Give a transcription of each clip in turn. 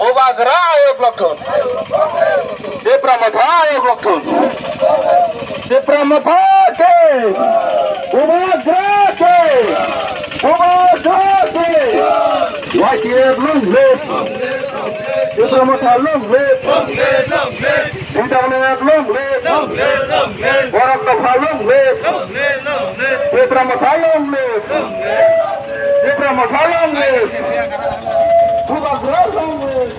Obagra 1 লক্ষণ Depramatha 1 লক্ষণ Depramatha ke Obagra ke YTF long live Depramatha long live Depramatha long live Warakapha long live Depramatha long live Depramatha long live Obagra long live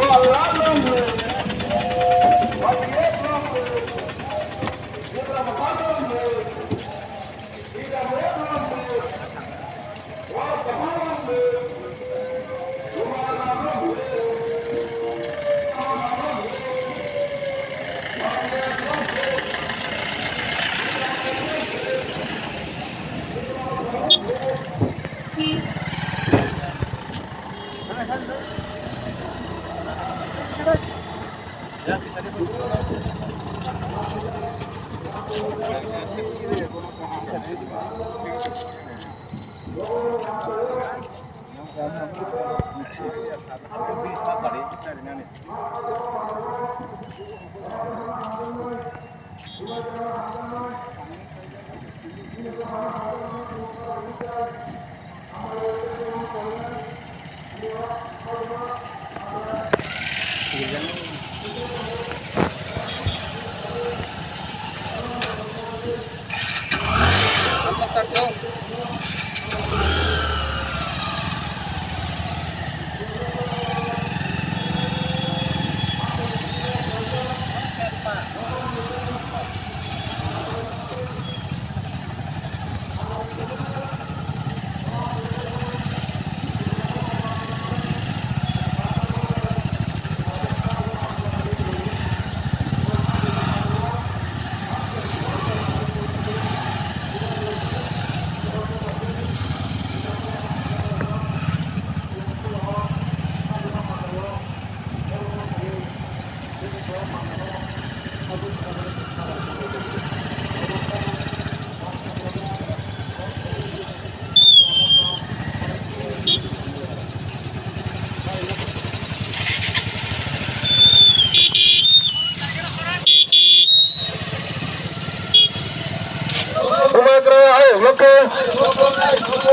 Obagra long live YTF long live Depramatha long live Depramatha long live Warakapha long live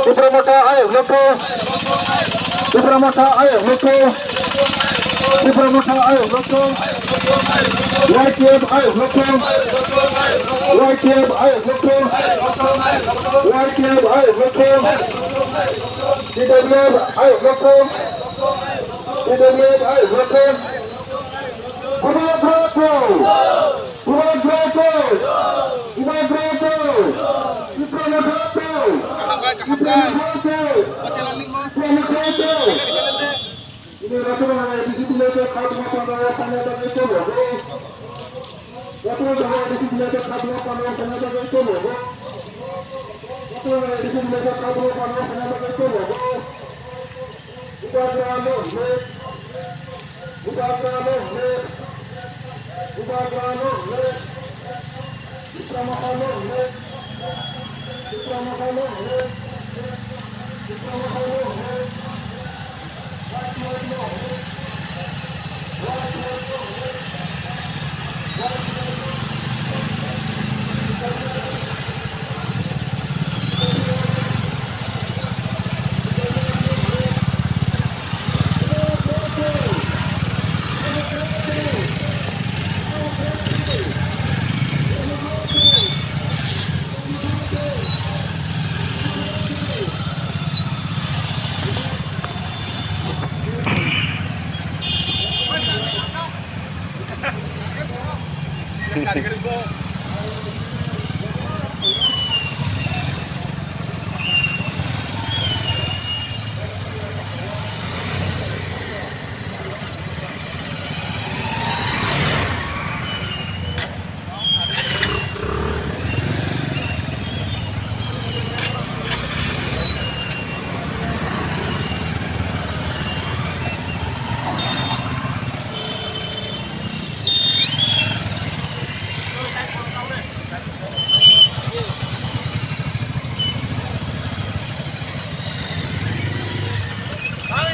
Depramatha 1 লক্ষণ Depramatha 1 লক্ষণ Depramatha 1 লক্ষণ YTF 1 লক্ষণ YTF 1 লক্ষণ YTF 1 লক্ষণ DWF 1 লক্ষণ DWF 1 লক্ষণ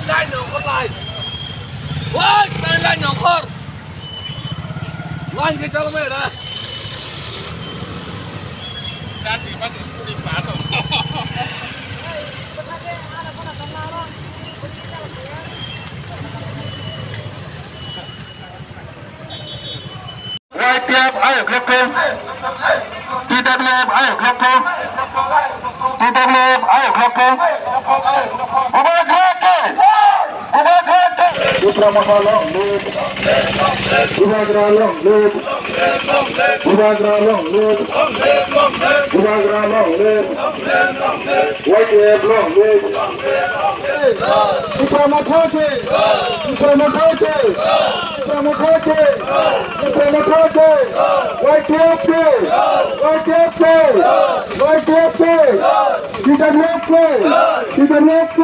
lại nòng con lại ôi đây lại nòng con loan cái cho nó mày đây đang bị bắt đi phá rồi YPF ayo kelompok TWF ayo kelompok TWF ayo kelompok Bubar kelompok Putra Mahalong Lut Bubagralong Lut Bubagralong Lut Bubagralong Lut YPF long Lut Putra Mahalong Putra Mahalong Putra Mahalong Putra Mahalong YPF YPF YPF TWF TWF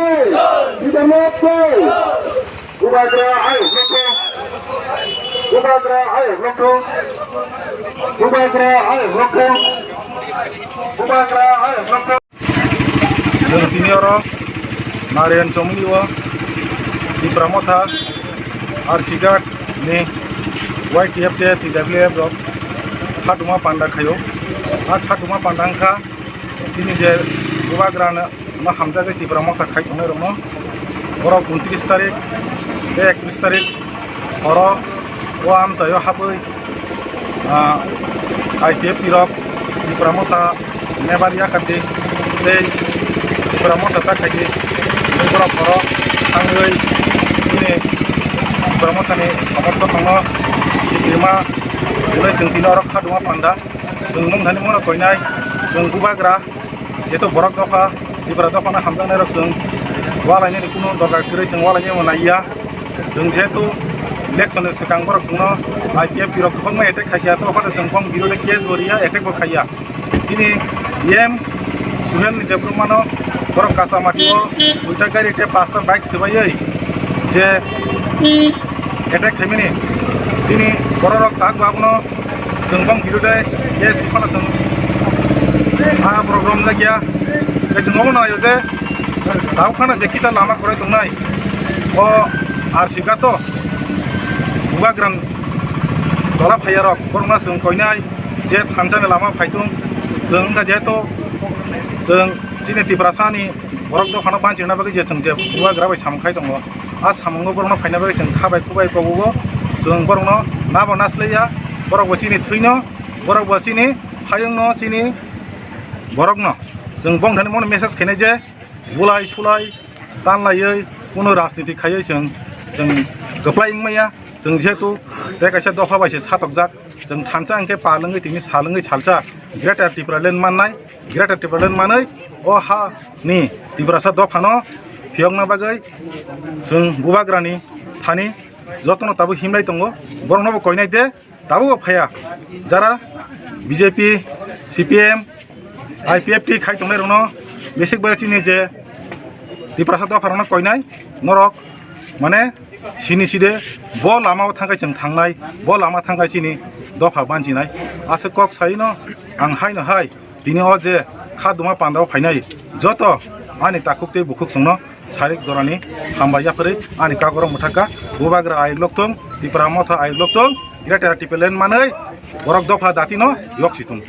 TWF Bubagra ayo kelompok Bubagra ayo kelompok Bubagra ayo kelompok Bubagra ayo kelompok जों दिनै Narayan चौमलिवा di Pramotha Arsigat ni YTF de TWF rok Khatuma Panda khayo Khatuma Pandangkha sini je Bubagrana ma hamjagai di Pramotha khai tongnai rokno borok 29 tarik 31 tarik horo o amjayo habai IPF tirok di Pramotha Nebaria kati tei Pramotha ta khai borok horo tangai sini Pramotha ni samarthon dong sigrima mulai जों दिनै Khatuma Panda जों mongthani mona koinai जों Bubagra jeto borok dopha dibra dopha na hamjangnai rok जों walaini ni kuno dorkar gori जों walaini monaiya जों jeto election ni sikang borok जोंno IPF tirok khobangma attack khaiya to phata जों bong birode case boriya attack bo khaiya sini em suhel ni depromano borok kasamatiwo uita gari te 5ta bike sebayai je attack khaimini sini borok tak babno जों bong birode case phana जों program jagia जों ngomong nayo je tau khana je kisa lama korai tongnai o arsika to Bubagram dola phayarok borna जों koinai je thanjani lama phaitung जों ga je to जों jini tiprasani borok do phana banchina bagi je जों je Bubagra bai samkhai tongo a samongo borna phaina bagi जों khabai khubai pogo जों borno nabo nasleya borok bachini thuino borok bachini phayungno chini borokno जों bongthani mon message khainai je bulai sulai tanlaiयै kuno rajniti khaiयै जों goplai ingmaya जों jehetu te kaisa dopha baise satojak जों thansa angke palungoi tini salungoi salcha greater Tripura land mannai greater Tripura land manai o ha ni Tripurasa dophano phiyongna bagai जों Bubagrani thani jotono tabu himlai tongo borokno bo koinai de tabu phaya jara BJP CPM IPF ti khai tongnai rokno besik barachini je Tripurasa dophano koinai norok mane sini side bo lama thangkai जों thangnai bo lama thangkai sini dopha banjinai ase kok saino ang haino hai dini o je Khatuma Panda phainai joto ani takukte bukuk songno sarik dorani hambaya pore ani kagorong muthaka Bubagra ai loktong Pramotha ai loktong greater Tripura land manai borok dopha datino yok situng